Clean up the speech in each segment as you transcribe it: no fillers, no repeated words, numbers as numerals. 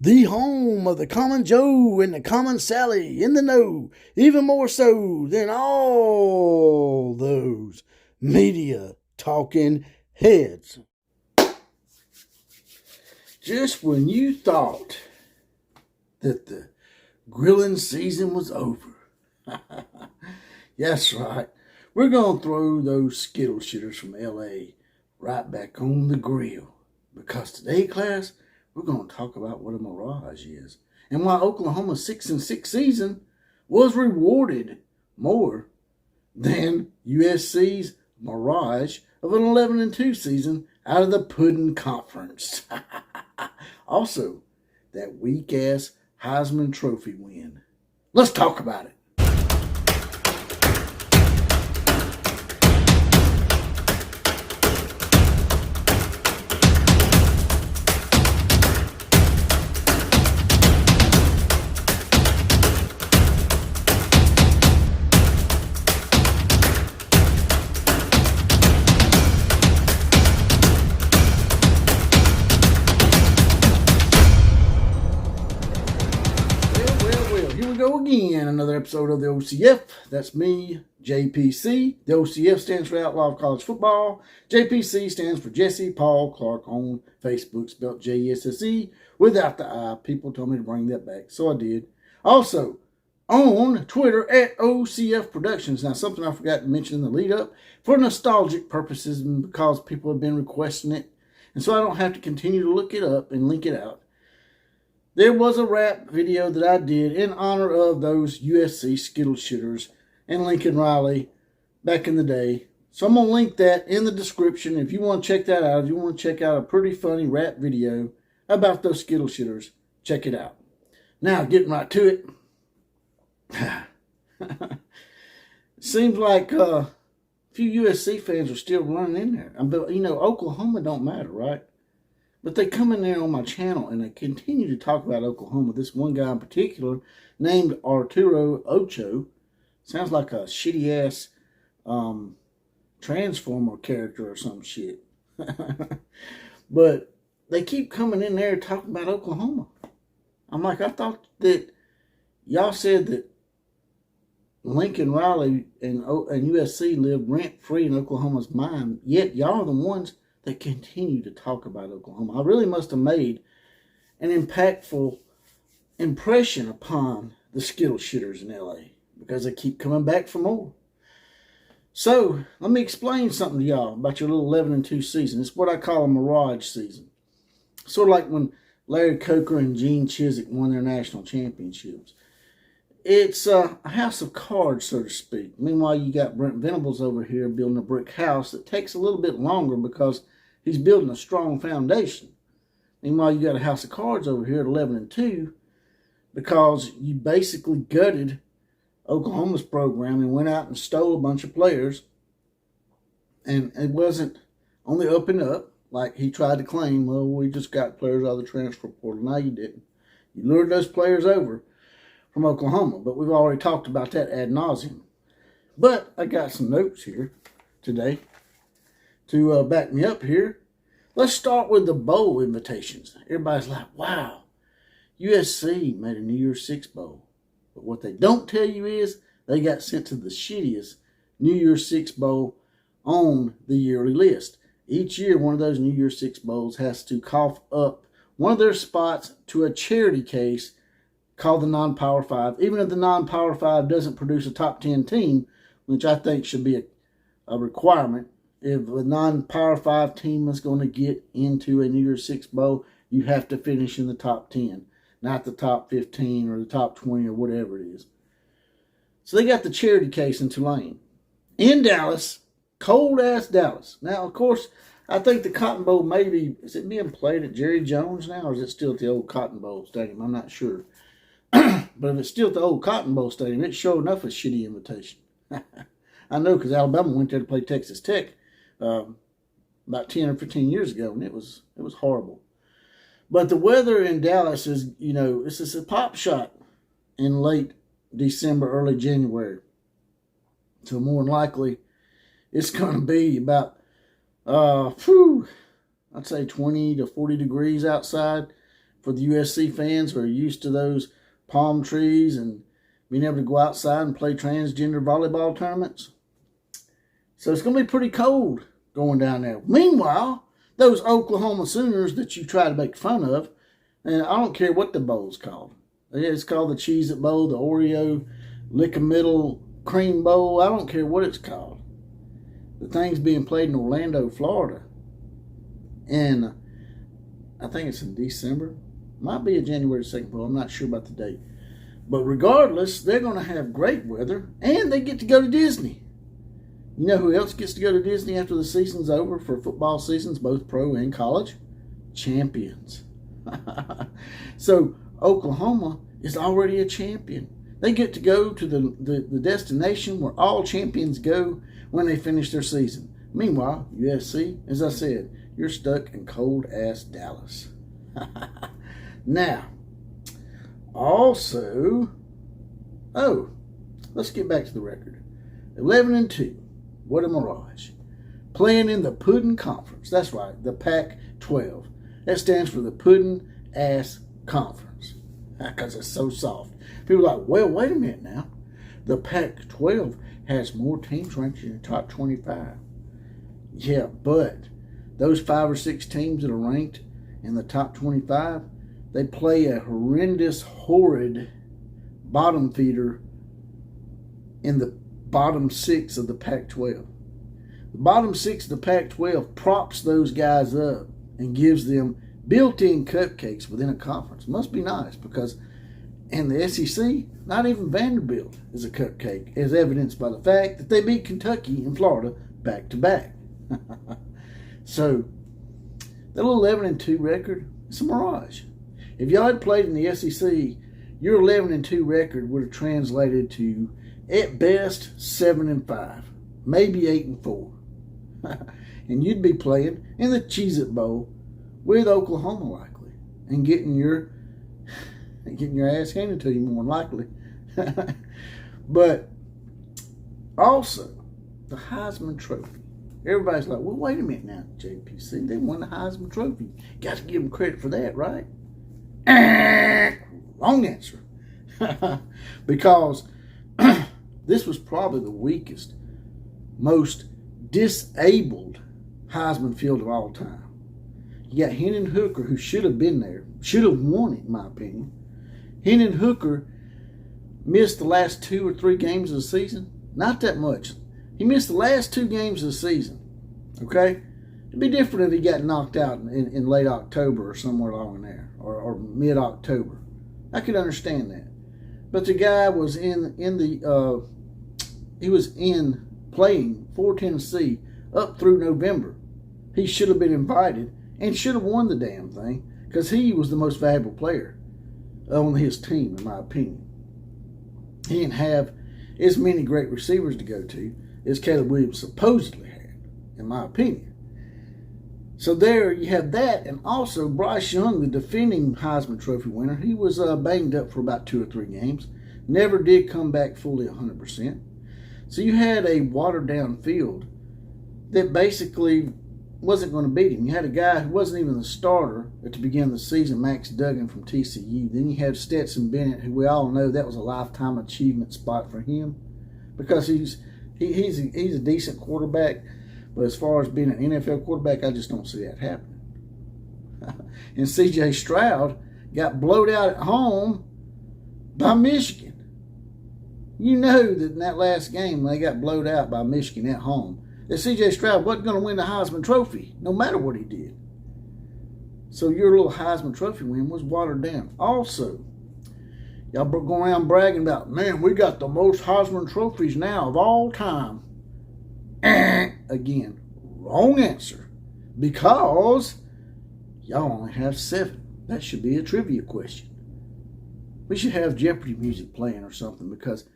The home of the common Joe and the common Sally in the know, even more so than all those media talking heads. Just when you thought that the grilling season was over. That's right. We're going to throw those Skittle shitters from LA right back on the grill. Because today, class, we're going to talk about what a mirage is and why Oklahoma's 6-6 season was rewarded more than USC's mirage of an 11-2 season out of the Puddin' Conference. Also, that weak-ass Heisman Trophy win. Let's talk about it. Go again, another episode of the OCF. That's me, JPC. The OCF stands for Outlaw of College Football. JPC stands for Jesse Paul Clark on Facebook, spelled Jesse without the I. People told me to bring that back, so I did. Also, on Twitter at OCF Productions. Now, something I forgot to mention in the lead up, for nostalgic purposes and because people have been requesting it, and so I don't have to continue to look it up and link it out. There was a rap video that I did in honor of those USC Skittle shitters and Lincoln Riley back in the day. So I'm going to link that in the description. If you want to check that out, if you want to check out a pretty funny rap video about those Skittle shitters, check it out. Now, getting right to it. It seems like a few USC fans are still running in there. But, you know, Oklahoma don't matter, right? But they come in there on my channel and they continue to talk about Oklahoma. This one guy in particular named Arturo Ocho. Sounds like a shitty-ass Transformer character or some shit. But they keep coming in there talking about Oklahoma. I'm like, I thought that y'all said that Lincoln Riley and USC lived rent-free in Oklahoma's mind. Yet y'all are the ones that continue to talk about Oklahoma. I really must have made an impactful impression upon the Skittle shitters in LA because they keep coming back for more. So, let me explain something to y'all about your little 11-2 season. It's what I call a mirage season. Sort of like when Larry Coker and Gene Chizik won their national championships. It's a house of cards, so to speak. Meanwhile, you got Brent Venables over here building a brick house that takes a little bit longer because he's building a strong foundation. Meanwhile, you got a house of cards over here at 11-2 because you basically gutted Oklahoma's program and went out and stole a bunch of players. And it wasn't on the up and up like he tried to claim, well, we just got players out of the transfer portal. No, you didn't. You lured those players over from Oklahoma, but we've already talked about that ad nauseum. But I got some notes here today to back me up here. Let's start with the bowl invitations. Everybody's like, wow, USC made a New Year's Six bowl. But what they don't tell you is they got sent to the shittiest New Year's Six bowl on the yearly list. Each year, one of those New Year's Six bowls has to cough up one of their spots to a charity case called the non-Power 5. Even if the non-Power 5 doesn't produce a top 10 team, which I think should be a requirement, if a non-Power 5 team is going to get into a New Year's Six bowl, you have to finish in the top 10, not the top 15 or the top 20 or whatever it is. So they got the charity case in Tulane. In Dallas, cold-ass Dallas. Now, of course, I think the Cotton Bowl is it being played at Jerry Jones now, or is it still at the old Cotton Bowl Stadium? I'm not sure. But if it's still at the old Cotton Bowl Stadium, it's sure enough a shitty invitation. I know because Alabama went there to play Texas Tech about 10 or 15 years ago, and it was horrible. But the weather in Dallas is, you know, this is a pop shot in late December, early January. So more than likely, it's going to be about, I'd say 20 to 40 degrees outside. for the USC fans who are used to those palm trees and being able to go outside and play transgender volleyball tournaments. So it's going to be pretty cold going down there. Meanwhile, those Oklahoma Sooners that you try to make fun of, and I don't care what the bowl's called. It's called the Cheez-It Bowl, the Oreo Lick-a-Middle Cream Bowl. I don't care what it's called. The thing's being played in Orlando, Florida. And I think it's in December. Might be a January 2nd bowl. I'm not sure about the date. But regardless, they're going to have great weather, and they get to go to Disney. You know who else gets to go to Disney after the season's over for football seasons, both pro and college? Champions. So Oklahoma is already a champion. They get to go to the destination where all champions go when they finish their season. Meanwhile, USC, as I said, you're stuck in cold-ass Dallas. Now, also, let's get back to the record. 11-2. What a mirage. Playing in the Puddin' Conference. That's right, the Pac-12. That stands for the Puddin' Conference. Because it's so soft. People are like, well, wait a minute now. The Pac-12 has more teams ranked in the top 25. Yeah, but those 5 or 6 teams that are ranked in the top 25, they play a horrendous, horrid bottom feeder in the bottom 6 of the Pac-12. The bottom 6 of the Pac-12 props those guys up and gives them built-in cupcakes within a conference. Must be nice, because in the SEC, not even Vanderbilt is a cupcake, as evidenced by the fact that they beat Kentucky and Florida back-to-back. So, that little 11-2 record, it's a mirage. If y'all had played in the SEC, your 11-2 record would have translated to, at best, 7-5, maybe 8-4. And you'd be playing in the Cheez-It Bowl with Oklahoma, likely, and getting your ass handed to you, more than likely. But also, the Heisman Trophy. Everybody's like, well, wait a minute now, JPC. They won the Heisman Trophy. Got to give them credit for that, right? Wrong answer. Because this was probably the weakest, most disabled Heisman field of all time. You got Hendon Hooker, who should have been there, should have won it, in my opinion. Hendon Hooker missed the last 2 or 3 games of the season. Not that much. He missed the last 2 games of the season. Okay? It'd be different if he got knocked out in late October or somewhere along in there, or mid-October. I could understand that. But the guy was he was playing for Tennessee up through November. He should have been invited and should have won the damn thing, because he was the most valuable player on his team, in my opinion. He didn't have as many great receivers to go to as Caleb Williams supposedly had, in my opinion. So there you have that, and also Bryce Young, the defending Heisman Trophy winner, he was banged up for about 2 or 3 games. Never did come back fully 100%. So you had a watered-down field that basically wasn't going to beat him. You had a guy who wasn't even the starter at the beginning of the season, Max Duggan from TCU. Then you had Stetson Bennett, who we all know that was a lifetime achievement spot for him, because he's a decent quarterback. But as far as being an NFL quarterback, I just don't see that happening. And C.J. Stroud got blowed out at home by Michigan. You know that in that last game, they got blowed out by Michigan at home, that C.J. Stroud wasn't going to win the Heisman Trophy, no matter what he did. So your little Heisman Trophy win was watered down. Also, y'all go around bragging about, man, we got the most Heisman Trophies now of all time. Again, wrong answer. Because y'all only have 7. That should be a trivia question. We should have Jeopardy music playing or something, because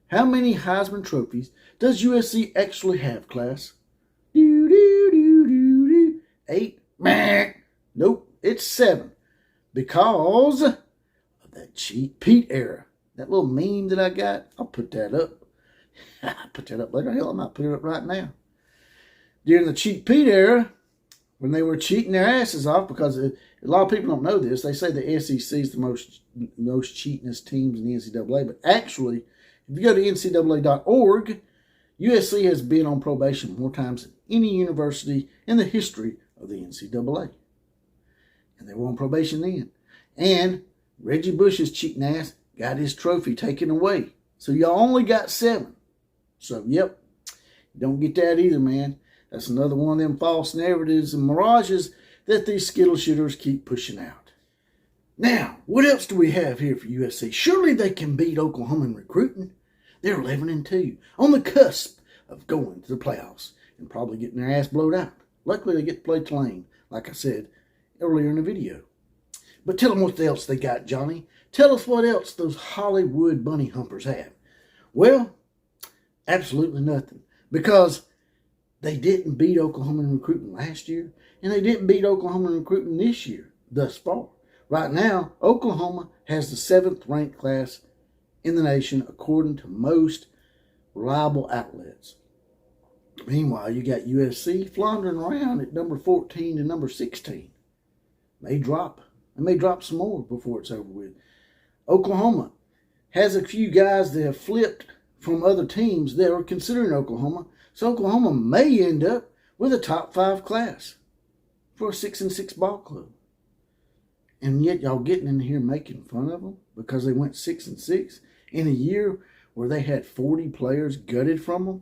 how many Heisman Trophies does USC actually have, class? 8? Nope, it's 7. Because of that Cheat Pete era. That little meme that I got, I'll put that up. I'll put that up later. Hell, I might put it up right now. During the Cheat Pete era, when they were cheating their asses off, because a lot of people don't know this. They say the SEC is the most cheatingest teams in the NCAA, but actually, if you go to ncaa.org, USC has been on probation more times than any university in the history of the NCAA. And they were on probation then. And Reggie Bush's cheating ass got his trophy taken away. So y'all only got 7. So, yep, don't get that either, man. That's another one of them false narratives and mirages that these skittle shooters keep pushing out. Now, what else do we have here for USC? Surely they can beat Oklahoma in recruiting. They're 11-2, on the cusp of going to the playoffs and probably getting their ass blowed out. Luckily, they get to play Tulane, like I said earlier in the video. But tell them what else they got, Johnny. Tell us what else those Hollywood bunny humpers have. Well, absolutely nothing. Because they didn't beat Oklahoma in recruiting last year, and they didn't beat Oklahoma in recruiting this year thus far. Right now, Oklahoma has the 7th ranked class in the nation according to most reliable outlets. Meanwhile, you got USC floundering around at number 14 and number 16. They may drop some more before it's over with. Oklahoma has a few guys that have flipped from other teams that are considering Oklahoma. So Oklahoma may end up with a top 5 class for a 6-6 ball club. And yet y'all getting in here making fun of them because they went 6-6 in a year where they had 40 players gutted from them.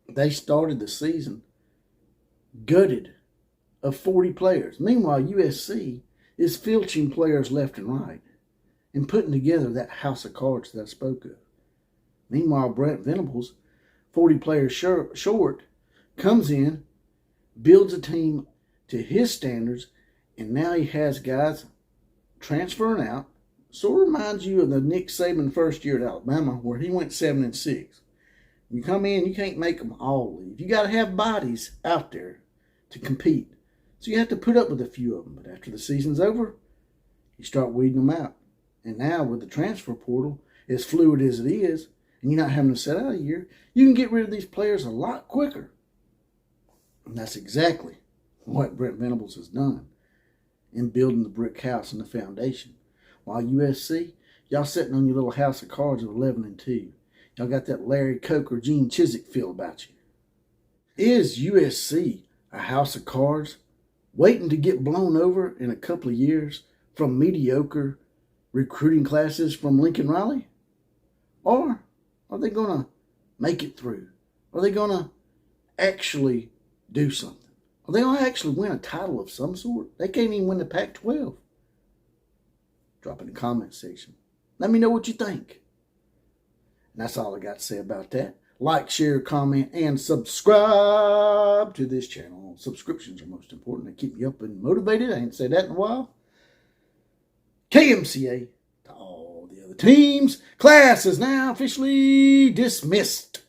They started the season gutted of 40 players. Meanwhile, USC is filching players left and right and putting together that house of cards that I spoke of. Meanwhile, Brent Venables, 40 players short, comes in, builds a team to his standards, and now he has guys transferring out. Sort of reminds you of the Nick Saban first year at Alabama, where he went 7-6. You come in, you can't make them all leave. You got to have bodies out there to compete. So you have to put up with a few of them. But after the season's over, you start weeding them out. And now with the transfer portal, as fluid as it is, and you're not having to sit out a year, you can get rid of these players a lot quicker. And that's exactly what Brent Venables has done in building the brick house and the foundation. While USC, y'all sitting on your little house of cards of 11-2. Y'all got that Larry Coker, Gene Chizik feel about you. Is USC a house of cards waiting to get blown over in a couple of years from mediocre recruiting classes from Lincoln Riley? Or are they going to make it through? Are they going to actually do something? Are they going to actually win a title of some sort? They can't even win the Pac-12. Drop in the comment section. Let me know what you think. And that's all I got to say about that. Like, share, comment, and subscribe to this channel. Subscriptions are most important. They keep me up and motivated. I ain't said that in a while. KMCA to all the other teams. Class is now officially dismissed.